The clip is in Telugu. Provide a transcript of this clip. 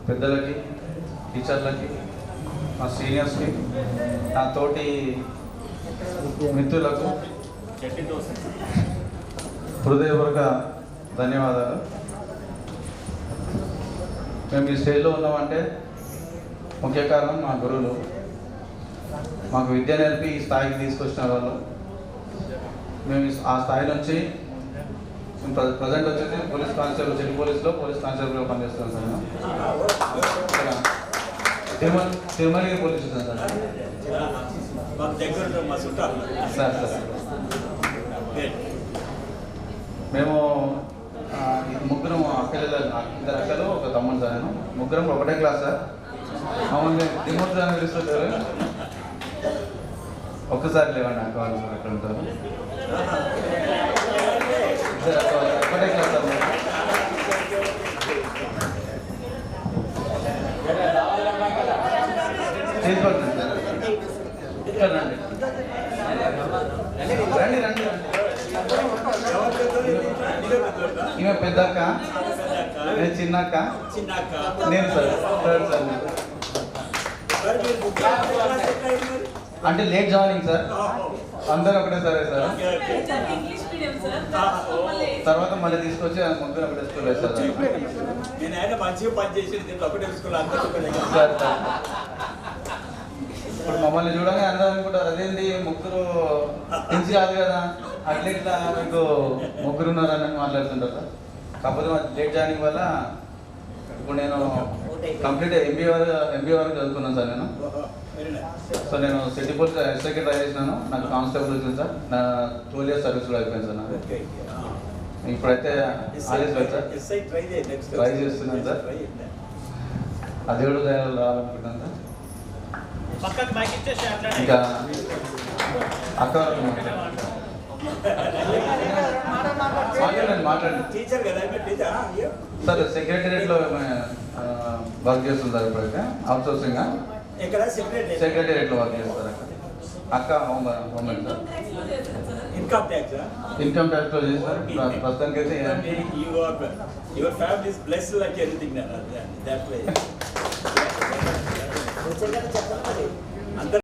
పెద్దలకి, టీచర్లకి, మా సీనియర్స్కి, నా తోటి మిత్రులకు హృదయపూర్వక ధన్యవాదాలు. మేము ఈ స్టేజ్లో ఉన్నామంటే ముఖ్య కారణం మా గురువులు. మాకు విద్య నేర్పి ఈ స్థాయికి తీసుకొచ్చిన వాళ్ళు. మేము ఆ స్థాయి నుంచి ప్రజెంట్ వచ్చేసి పోలీస్ కానిస్టేబుల్, సిటీ పోలీస్లో పోలీస్ కానిస్టేబుల్గా పనిచేస్తున్నాం sir. Tirumalagiri police station sir. మేము ముగ్గురం ఇద్దరు అక్కలు ఒక తమ్ముడు సార్. నేను ముగ్గురం ఒకటే క్లాస్ సార్. మమ్మల్ని దిమూర్తి అని పిలుస్తుంటారు. ఒక్కసారి లేవండి అక్క వాళ్ళు సార్ అక్కడ ఉంటారు. ఒకటే క్లాస్ సార్. తీసుకొచ్చింది సార్. ఇక్కడ రండి రండి రండి. ఈమె పెద్ద అక్క, నేను చిన్న అక్క, నేను సార్ థర్డ్ సార్. అంటే లేట్ జాయినింగ్ సార్. అందరూ ఒకటే సరే సార్. తర్వాత మళ్ళీ తీసుకొచ్చి ముగ్గురు ఒకటే స్కూల్ వేస్తారు సార్. ఇప్పుడు మమ్మల్ని చూడగానే అందరూ అనుకుంటారు అదేంటి ముగ్గురు తెలిసి కాదు కదా, అట్లా మీకు ముగ్గురు ఉన్నారని మాట్లాడుతుంటారు సార్. కాకపోతే లేట్ జాయినింగ్ వల్ల ఇప్పుడు నేను కంప్లీట్ ఎంబీఏ వరకు చదువుకున్నాను సార్. నేను సో నేను సిటీ పోలీస్ ఎస్ఐకి ట్రై చేసినాను. నాకు కానిస్టేబుల్ వచ్చింది సార్. నా 12 years సర్వీస్ కూడా అయిపోయింది సార్ నాకు. ఇప్పుడైతే ఆలస్యం సార్ ట్రై చేస్తున్నాను సార్. ఆ దేవుడు దయాలు రావాలనుకుంటున్నాను సార్. ఇంకా అక్క మాట్లాడండి సార్. సెక్రటరియట్లో వర్క్ చేస్తుంది సార్. ఇప్పుడైతే అవుట్ సోర్సింగ్ సెక్రటరియట్లో వర్క్ చేస్తారు అక్క. Home guard sir. ఇన్కమ్ ట్యాక్స్ లో చేస్తారు ప్రస్తుతానికి అయితే. Your family is blessed like anything that way.